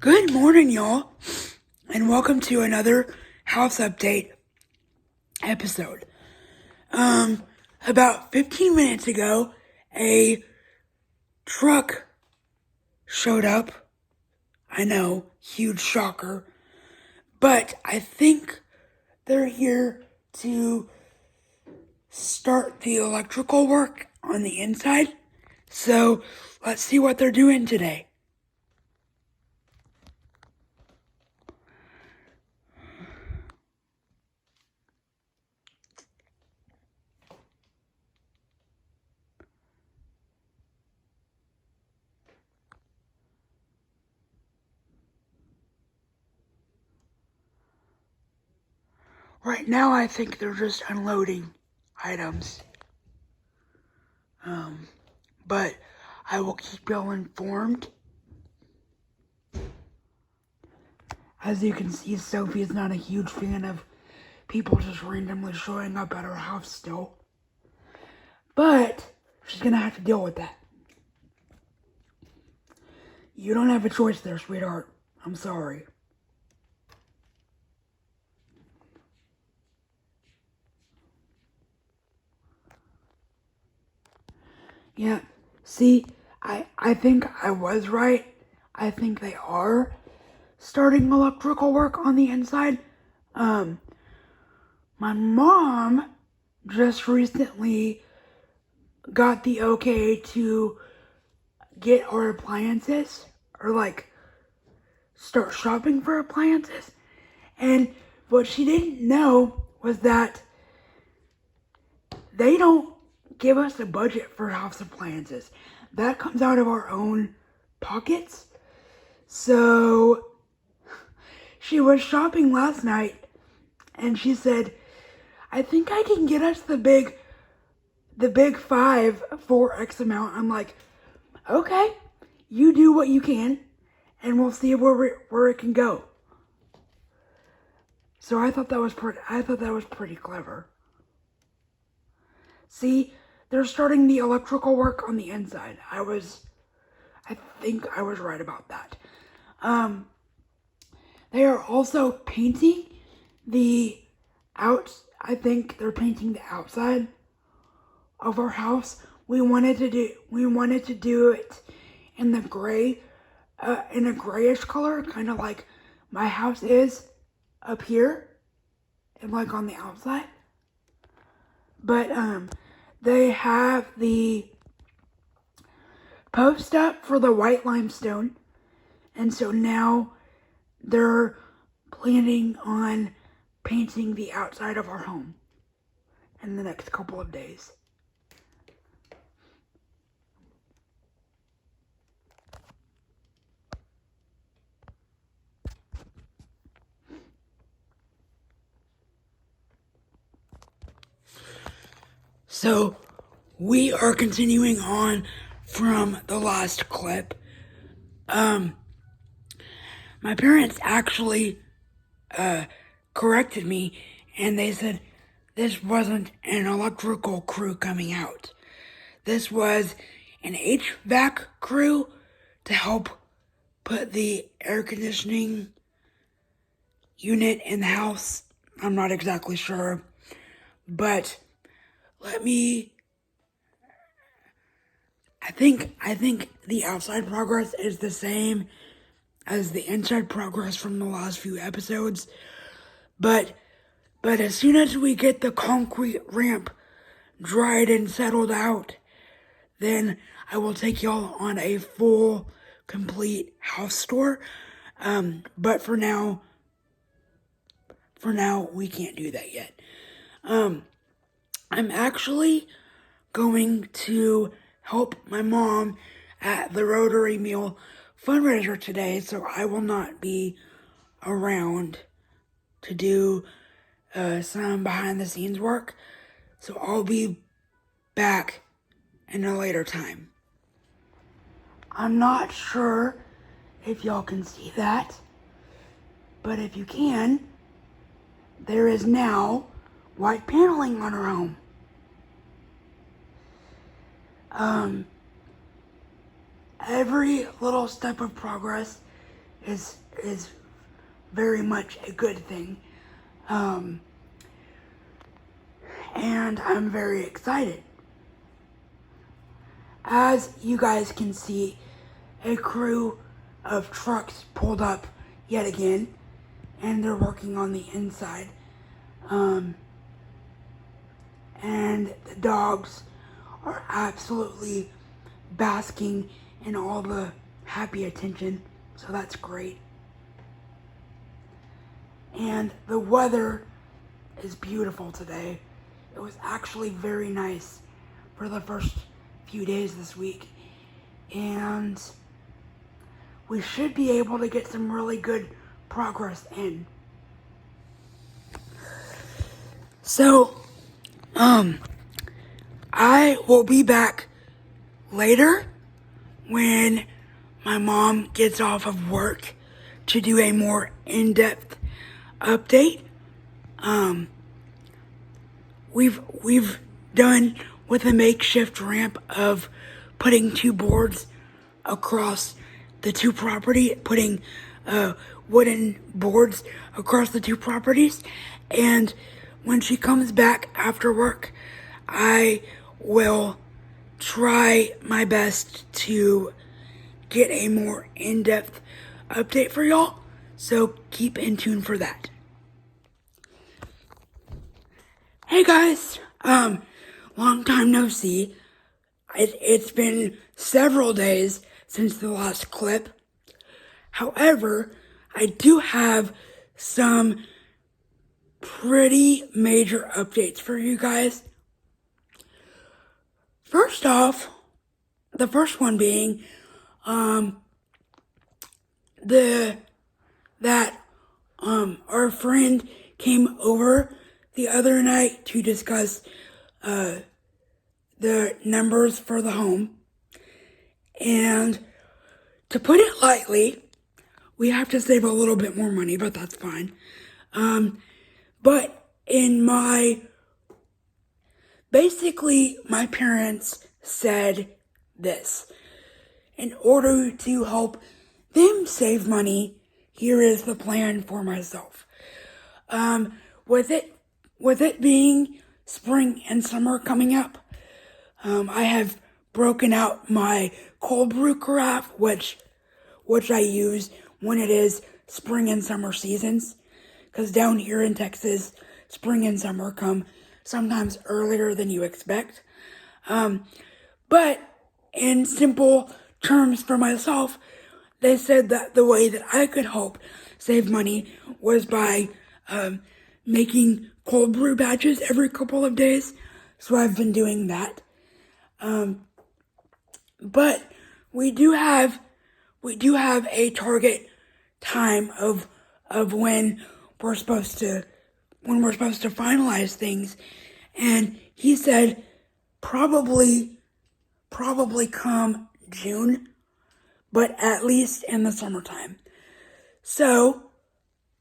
Good morning, y'all, and welcome to another house update episode. About 15 minutes ago, a truck showed up. I know, huge shocker, but I think they're here to start the electrical work on the inside. So let's see what they're doing today. Right now, I think they're just unloading items. But I will keep y'all informed. As you can see, Sophie is not a huge fan of people just randomly showing up at her house still. But she's gonna have to deal with that. You don't have a choice there, sweetheart. I'm sorry. Yeah, see, I think I was right. I think they are starting electrical work on the inside. My mom just recently got the okay to get our appliances, or like start shopping for appliances. And what she didn't know was that they don't give us a budget for house appliances. That comes out of our own pockets. So she was shopping last night and she said, I think I can get us the big five for X amount. I'm like, okay, you do what you can and we'll see where it can go. So I thought that was pretty clever. See, they're starting the electrical work on the inside. I think I was right about that. They are also painting I think they're painting the outside of our house. We wanted to do it in the gray, in a grayish color, kind of like my house is up here, and like on the outside. But they have the post up for the white limestone, and so now they're planning on painting the outside of our home in the next couple of days. So we are continuing on from the last clip. My parents actually corrected me and they said this wasn't an electrical crew coming out. This was an HVAC crew to help put the air conditioning unit in the house. I'm not exactly sure, but I think the outside progress is the same as the inside progress from the last few episodes, but as soon as we get the concrete ramp dried and settled out, then I will take y'all on a full, complete house tour. But for now, we can't do that yet. I'm actually going to help my mom at the Rotary Meal fundraiser today, so I will not be around to do some behind the scenes work. So I'll be back in a later time. I'm not sure if y'all can see that, but if you can, there is now white paneling on our home. Every little step of progress is very much a good thing. And I'm very excited. As you guys can see, a crew of trucks pulled up yet again, and they're working on the inside. And the dogs are absolutely basking in all the happy attention, so that's great. And the weather is beautiful today. It was actually very nice for the first few days this week, and we should be able to get some really good progress in. So, I will be back later when my mom gets off of work to do a more in-depth update. We've done with a makeshift ramp of putting two boards across the two property, putting wooden boards across the two properties, and when she comes back after work, I will try my best to get a more in-depth update for y'all, so keep in tune for that. Hey guys, long time no see. It's been several days since the last clip. However, I do have some pretty major updates for you guys. First off, the first one being, our friend came over the other night to discuss, the numbers for the home. And to put it lightly, we have to save a little bit more money, but that's fine. But basically, my parents said this. In order to help them save money, here is the plan for myself. With it being spring and summer coming up, I have broken out my cold brew carafe, which I use when it is spring and summer seasons. Because down here in Texas, spring and summer come sometimes earlier than you expect. But in simple terms for myself, they said that the way that I could help save money was by making cold brew batches every couple of days. So I've been doing that. But we do have a target time of when we're supposed to finalize things, and he said probably come June, but at least in the summertime. So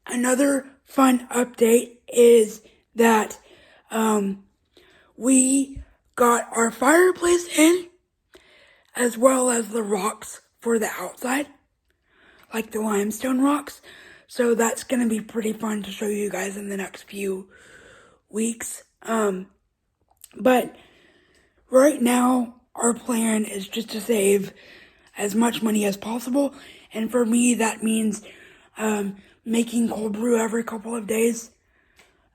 another fun update is that we got our fireplace in, as well as the rocks for the outside, like the limestone rocks. So that's going to be pretty fun to show you guys in the next few weeks. But right now, our plan is just to save as much money as possible. And for me, that means making cold brew every couple of days.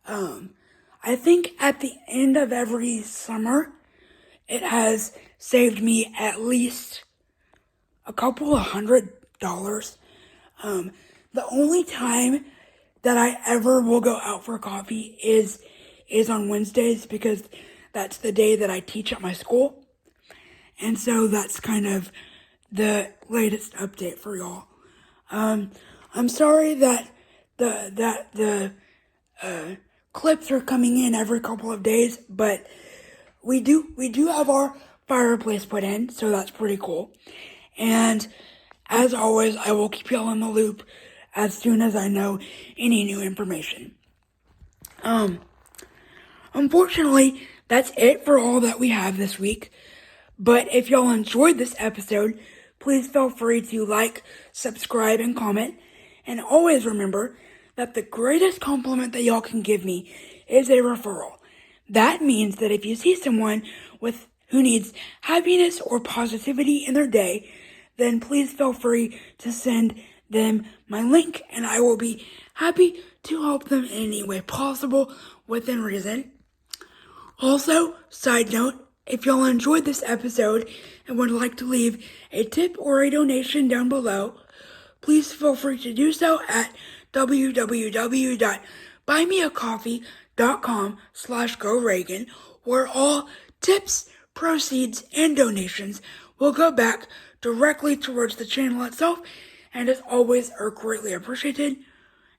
I think at the end of every summer, it has saved me at least a couple of $100. The only time that I ever will go out for coffee is on Wednesdays, because that's the day that I teach at my school. And so that's kind of the latest update for y'all. I'm sorry that the clips are coming in every couple of days, but we do have our fireplace put in, so that's pretty cool. And as always, I will keep y'all in the loop as soon as I know any new information. Unfortunately, that's it for all that we have this week. But if y'all enjoyed this episode, please feel free to like, subscribe, and comment. And always remember that the greatest compliment that y'all can give me is a referral. That means that if you see someone who needs happiness or positivity in their day, then please feel free to send them my link, and I will be happy to help them in any way possible within reason. Also, side note, if y'all enjoyed this episode and would like to leave a tip or a donation down below, please feel free to do so at www.buymeacoffee.com/GoRegan, where all tips, proceeds, and donations will go back directly towards the channel itself, and as always are greatly appreciated.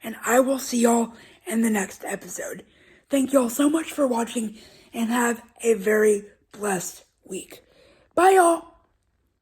And I will see y'all in the next episode. Thank y'all so much for watching, and have a very blessed week. Bye, y'all!